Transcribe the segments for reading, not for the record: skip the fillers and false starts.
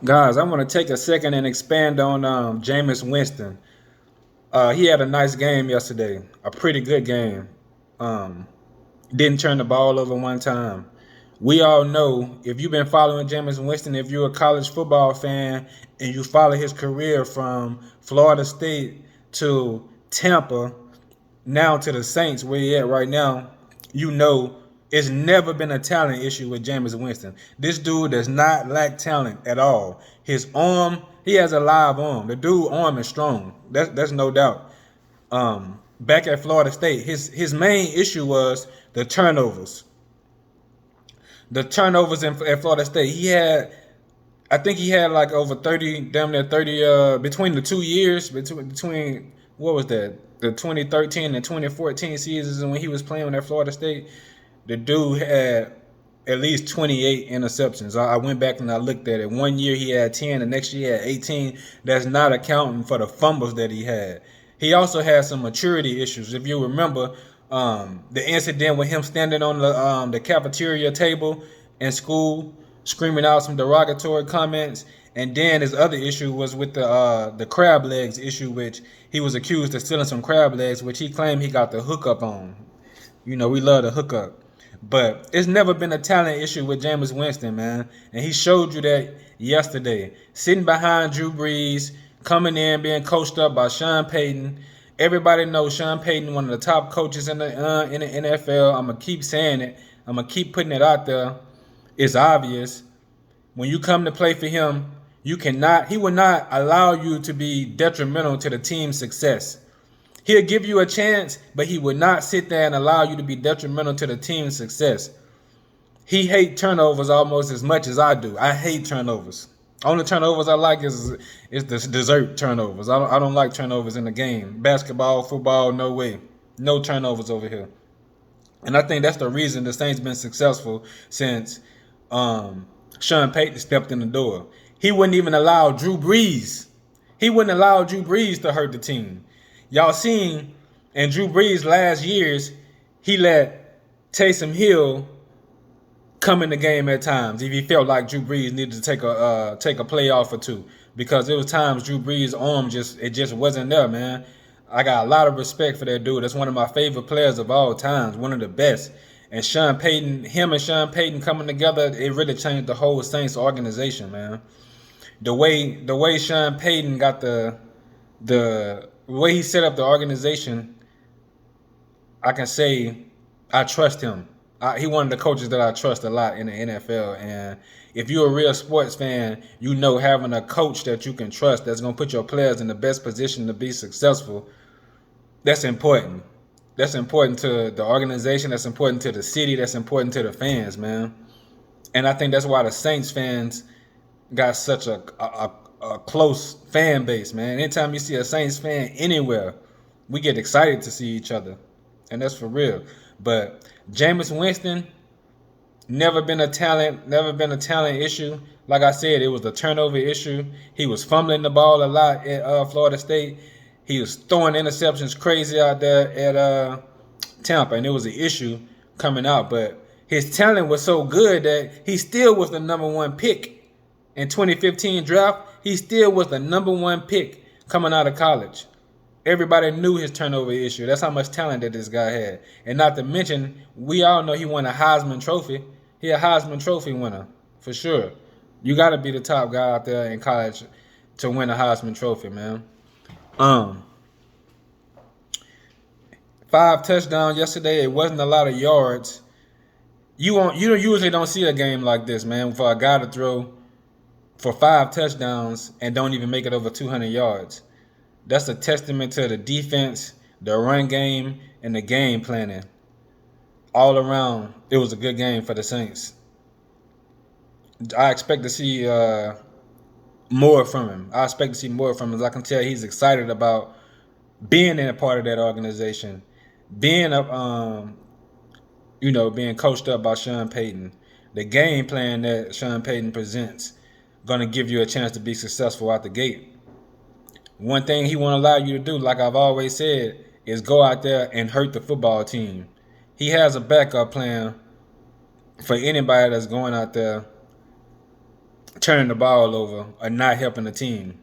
Guys, I want to take a second and expand on Jameis Winston. He had a nice game yesterday, a pretty good game. Um, didn't turn the ball over one time. We all know if you've been following Jameis Winston, if you're a college football fan and you follow his career from Florida State to Tampa, now to the Saints, where he at right now, you know it's never been a talent issue with Jameis Winston. This dude does not lack talent at all. His arm, he has a live arm. The dude arm is strong. That's no doubt. Back at Florida State, his main issue was the turnovers. The turnovers at Florida State. I think he had like over 30, damn near 30, between the 2 years, between what was that, the 2013 and 2014 seasons when he was playing at Florida State, the dude had at least 28 interceptions. I went back and I looked at it. One year he had 10, the next year he had 18. That's not accounting for the fumbles that he had. He also had some maturity issues. If you remember, the incident with him standing on the cafeteria table in school, screaming out some derogatory comments, and then his other issue was with the crab legs issue, which he was accused of stealing some crab legs, which he claimed he got the hookup on. You know, we love the hookup. But it's never been a talent issue with Jameis Winston, man. And he showed you that yesterday. Sitting behind Drew Brees, coming in, being coached up by Sean Payton. Everybody knows Sean Payton, one of the top coaches in the NFL. I'm going to keep saying it. I'm going to keep putting it out there. It's obvious. When you come to play for him, he will not allow you to be detrimental to the team's success. He'll give you a chance, but he would not sit there and allow you to be detrimental to the team's success. He hates turnovers almost as much as I do. I hate turnovers. Only turnovers I like is the dessert turnovers. I don't like turnovers in the game. Basketball, football, no way. No turnovers over here. And I think that's the reason the Saints been successful since Sean Payton stepped in the door. He wouldn't even allow Drew Brees. He wouldn't allow Drew Brees to hurt the team. Y'all seen in Drew Brees' last years, he let Taysom Hill come in the game at times if he felt like Drew Brees needed to take a playoff or two, because there was times Drew Brees' arm just wasn't there, man. I got a lot of respect for that dude. That's one of my favorite players of all times, one of the best. And Sean Payton, him and Sean Payton coming together, it really changed the whole Saints organization, man. The way Sean Payton got the way he set up the organization, I can say I trust him. He one of the coaches that I trust a lot in the NFL. And if you're a real sports fan, you know having a coach that you can trust that's going to put your players in the best position to be successful, that's important. That's important to the organization. That's important to the city. That's important to the fans, man. And I think that's why the Saints fans got such a close fan base, man. Anytime you see a Saints fan anywhere, we get excited to see each other, and that's for real. But Jameis Winston, never been a talent issue. Like I said, it was a turnover issue. He was fumbling the ball a lot at Florida State. He was throwing interceptions crazy out there at Tampa, and it was an issue coming out. But his talent was so good that he still was the number one pick in 2015 draft. He still was the number one pick coming out of college. Everybody knew his turnover issue. That's how much talent that this guy had. And not to mention, we all know he won a Heisman Trophy. He a Heisman Trophy winner, for sure. You got to be the top guy out there in college to win a Heisman Trophy, man. Um, 5 touchdowns yesterday. It wasn't a lot of yards. You usually don't see a game like this, man, for a guy to throw for 5 touchdowns and don't even make it over 200 yards. That's a testament to the defense, the run game, and the game planning. All around, it was a good game for the Saints. I expect to see more from him. I expect to see more from him. As I can tell, he's excited about being in a part of that organization, being up, being coached up by Sean Payton. The game plan that Sean Payton presents gonna give you a chance to be successful out the gate. One thing he won't allow you to do, like I've always said, is go out there and hurt the football team. He has a backup plan for anybody that's going out there turning the ball over or not helping the team.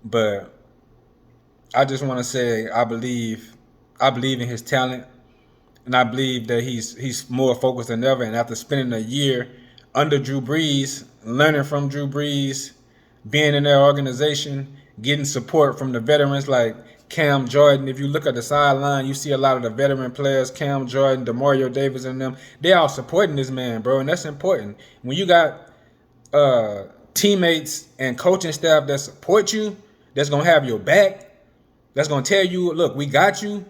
But I just want to say I believe in his talent, and I believe that he's more focused than ever. And after spending a year under Drew Brees, learning from Drew Brees, being in their organization, getting support from the veterans like Cam Jordan. If you look at the sideline, you see a lot of the veteran players, Cam Jordan, Demario Davis, and them. They all supporting this man, bro, and that's important. When you got teammates and coaching staff that support you, that's gonna have your back, that's gonna tell you, look, we got you.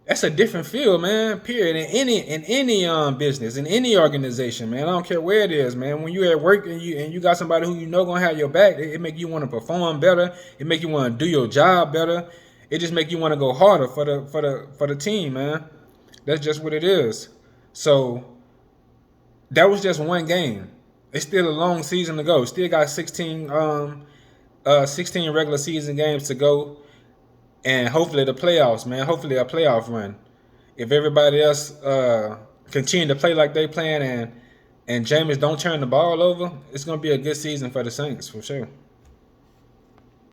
That's a different field, man. Period. In any business, in any organization, man. I don't care where it is, man. When you at work and you got somebody who you know gonna have your back, it make you want to perform better. It make you want to do your job better. It just make you want to go harder for the team, man. That's just what it is. So that was just one game. It's still a long season to go. Still got 16 regular season games to go, and hopefully the playoffs, man. Hopefully a playoff run. If everybody else continue to play like they playing and Jameis don't turn the ball over, it's gonna be a good season for the Saints for sure.